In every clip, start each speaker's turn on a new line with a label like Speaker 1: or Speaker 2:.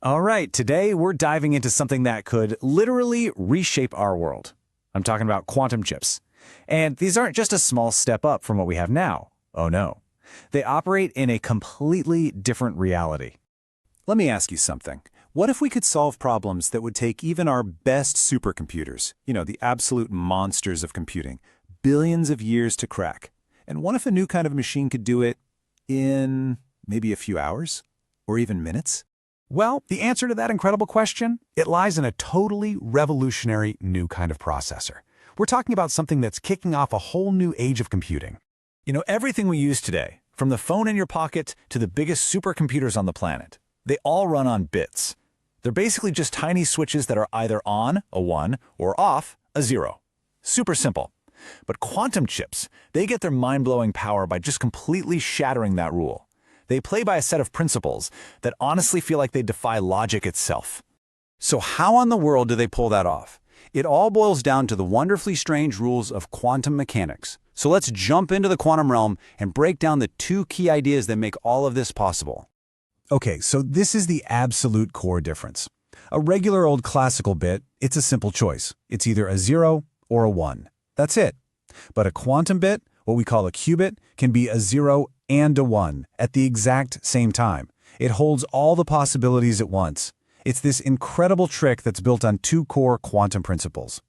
Speaker 1: All right, today we're diving into something that could literally reshape our world. I'm talking about quantum chips. And these aren't just a small step up from what we have now. Oh no. They operate in a completely different reality.
Speaker 2: Let me ask you something. What if we could solve problems that would take even our best supercomputers, the absolute monsters of computing, billions of years to crack? And what if a new kind of machine could do it in maybe a few hours? Or even minutes?
Speaker 3: Well, the answer to that incredible question, it lies in a totally revolutionary new kind of processor. We're talking about something that's kicking off a whole new age of computing.
Speaker 1: Everything we use today, from the phone in your pocket to the biggest supercomputers on the planet, they all run on bits. They're basically just tiny switches that are either on, a 1, or off, a 0. Super simple. But quantum chips, they get their mind-blowing power by just completely shattering that rule. They play by a set of principles that honestly feel like they defy logic itself.
Speaker 2: So how in the world do they pull that off? It all boils down to the wonderfully strange rules of quantum mechanics. So let's jump into the quantum realm and break down the two key ideas that make all of this possible.
Speaker 3: Okay, so this is the absolute core difference. A regular old classical bit, it's a simple choice. It's either a 0 or a 1. That's it. But a quantum bit, what we call a qubit, can be a 0 and a 1 at the exact same time. It holds all the possibilities at once. It's this incredible trick that's built on two core quantum principles.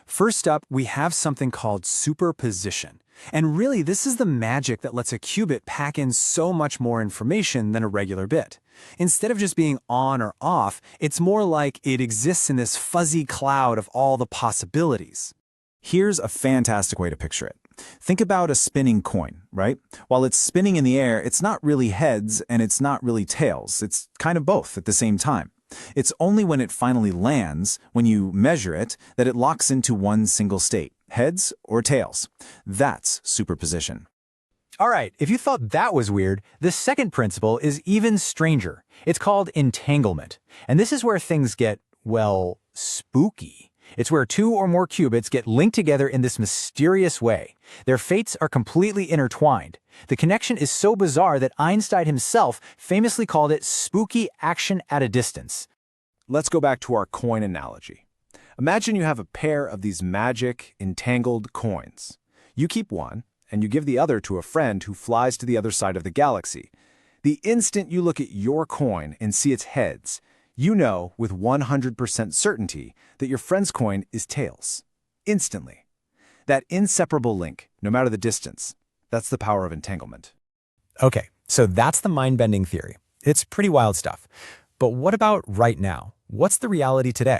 Speaker 2: First up, we have something called superposition. And really, this is the magic that lets a qubit pack in so much more information than a regular bit. Instead of just being on or off, it's more like it exists in this fuzzy cloud of all the possibilities.
Speaker 1: Here's a fantastic way to picture it. Think about a spinning coin, right? While it's spinning in the air, it's not really heads and it's not really tails. It's kind of both at the same time. It's only when it finally lands, when you measure it, that it locks into one single state, heads or tails. That's superposition.
Speaker 4: All right, if you thought that was weird, the second principle is even stranger. It's called entanglement. And this is where things get, well, spooky. It's where two or more qubits get linked together in this mysterious way. Their fates are completely intertwined. The connection is so bizarre that Einstein himself famously called it spooky action at a distance.
Speaker 2: Let's go back to our coin analogy. Imagine you have a pair of these magic, entangled coins. You keep one, and you give the other to a friend who flies to the other side of the galaxy. The instant you look at your coin and see its heads, you know with 100% certainty that your friend's coin is tails. Instantly. That inseparable link, no matter the distance, that's the power of entanglement.
Speaker 4: Okay, so that's the mind-bending theory. It's pretty wild stuff. But what about right now? What's the reality today?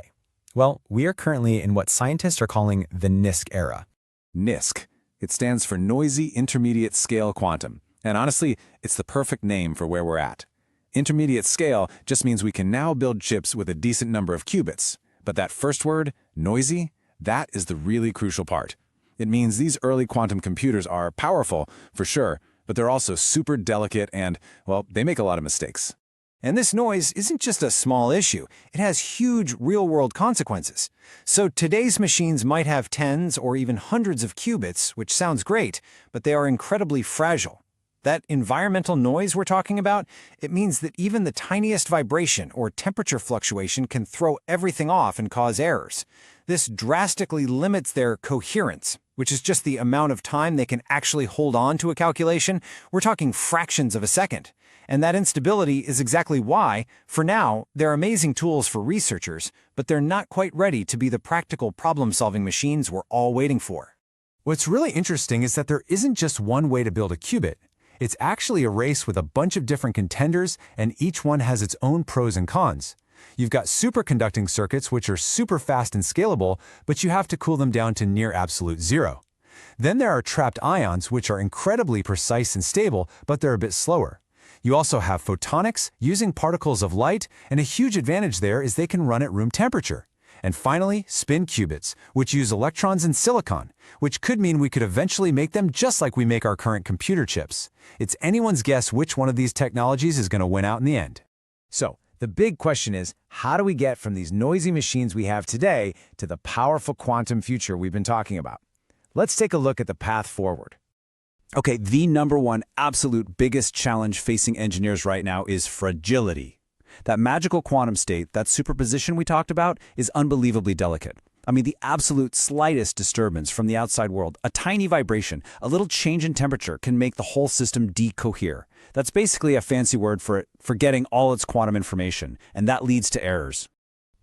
Speaker 4: Well, we are currently in what scientists are calling the NISQ era.
Speaker 2: NISQ. It stands for Noisy Intermediate Scale Quantum. And honestly, it's the perfect name for where we're at. Intermediate scale just means we can now build chips with a decent number of qubits. But that first word, noisy, that is the really crucial part. It means these early quantum computers are powerful, for sure, but they're also super delicate and, well, they make a lot of mistakes.
Speaker 5: And this noise isn't just a small issue. It has huge real-world consequences. So today's machines might have tens or even hundreds of qubits, which sounds great, but they are incredibly fragile. That environmental noise we're talking about, it means that even the tiniest vibration or temperature fluctuation can throw everything off and cause errors. This drastically limits their coherence, which is just the amount of time they can actually hold on to a calculation. We're talking fractions of a second. And that instability is exactly why, for now, they're amazing tools for researchers, but they're not quite ready to be the practical problem-solving machines we're all waiting for.
Speaker 3: What's really interesting is that there isn't just one way to build a qubit. It's actually a race with a bunch of different contenders, and each one has its own pros and cons. You've got superconducting circuits, which are super fast and scalable, but you have to cool them down to near absolute zero. Then there are trapped ions, which are incredibly precise and stable, but they're a bit slower. You also have photonics, using particles of light, and a huge advantage there is they can run at room temperature. And finally, spin qubits, which use electrons and silicon, which could mean we could eventually make them just like we make our current computer chips. It's anyone's guess which one of these technologies is going to win out in the end.
Speaker 5: So, the big question is, how do we get from these noisy machines we have today to the powerful quantum future we've been talking about? Let's take a look at the path forward.
Speaker 2: Okay, the number one absolute biggest challenge facing engineers right now is fragility. That magical quantum state, that superposition we talked about, is unbelievably delicate. I mean, the absolute slightest disturbance from the outside world, a tiny vibration, a little change in temperature can make the whole system decohere. That's basically a fancy word for forgetting all its quantum information, and that leads to errors.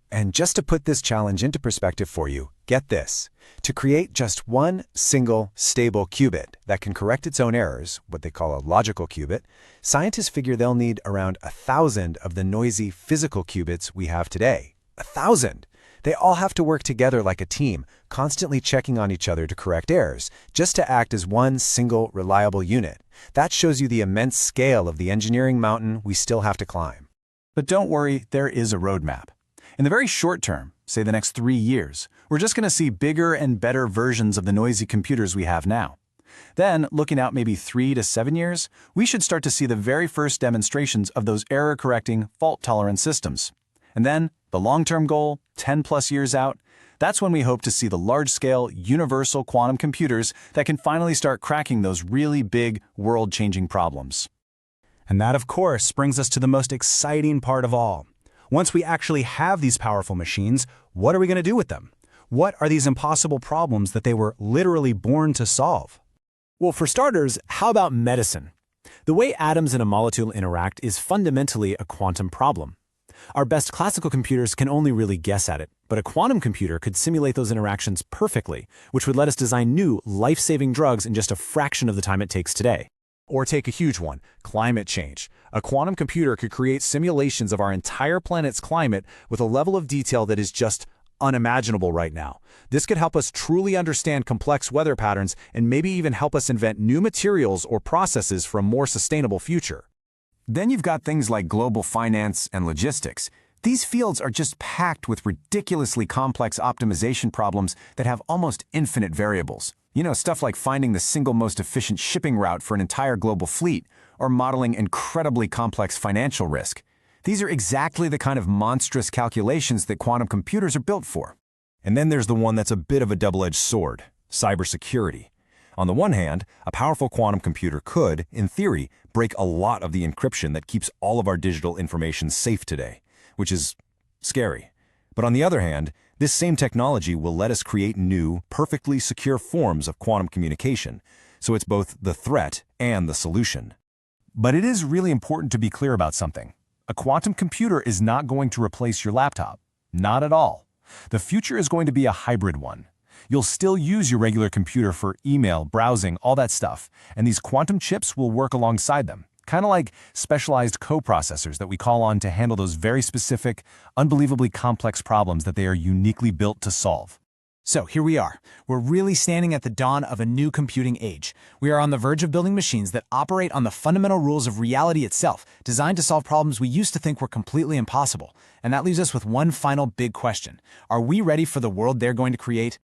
Speaker 3: And just to put this challenge into perspective for you, get this. To create just one single stable qubit that can correct its own errors, what they call a logical qubit, scientists figure they'll need around 1,000 of the noisy physical qubits we have today. 1,000! They all have to work together like a team, constantly checking on each other to correct errors, just to act as one single, reliable unit. That shows you the immense scale of the engineering mountain we still have to climb.
Speaker 1: But don't worry, there is a roadmap. In the very short term, say the next 3 years, we're just going to see bigger and better versions of the noisy computers we have now. Then, looking out maybe 3 to 7 years, we should start to see the very first demonstrations of those error-correcting, fault-tolerant systems. And then, the long-term goal, 10+ years out, that's when we hope to see the large-scale, universal quantum computers that can finally start cracking those really big, world-changing problems.
Speaker 6: And that, of course, brings us to the most exciting part of all. Once we actually have these powerful machines, what are we going to do with them? What are these impossible problems that they were literally born to solve?
Speaker 4: Well, for starters, how about medicine? The way atoms in a molecule interact is fundamentally a quantum problem. Our best classical computers can only really guess at it, but a quantum computer could simulate those interactions perfectly, which would let us design new, life-saving drugs in just a fraction of the time it takes today.
Speaker 1: Or take a huge one, climate change. A quantum computer could create simulations of our entire planet's climate with a level of detail that is just unimaginable right now. This could help us truly understand complex weather patterns and maybe even help us invent new materials or processes for a more sustainable future.
Speaker 3: Then you've got things like global finance and logistics. These fields are just packed with ridiculously complex optimization problems that have almost infinite variables. You know, stuff like finding the single most efficient shipping route for an entire global fleet, or modeling incredibly complex financial risk. These are exactly the kind of monstrous calculations that quantum computers are built for.
Speaker 2: And then there's the one that's a bit of a double-edged sword, cybersecurity. On the one hand, a powerful quantum computer could, in theory, break a lot of the encryption that keeps all of our digital information safe today, which is scary. But on the other hand, this same technology will let us create new, perfectly secure forms of quantum communication, so it's both the threat and the solution.
Speaker 6: But it is really important to be clear about something. A quantum computer is not going to replace your laptop. Not at all. The future is going to be a hybrid one. You'll still use your regular computer for email, browsing, all that stuff, and these quantum chips will work alongside them, kind of like specialized coprocessors that we call on to handle those very specific, unbelievably complex problems that they are uniquely built to solve.
Speaker 4: So here we are. We're really standing at the dawn of a new computing age. We are on the verge of building machines that operate on the fundamental rules of reality itself, designed to solve problems we used to think were completely impossible. And that leaves us with one final big question. Are we ready for the world they're going to create?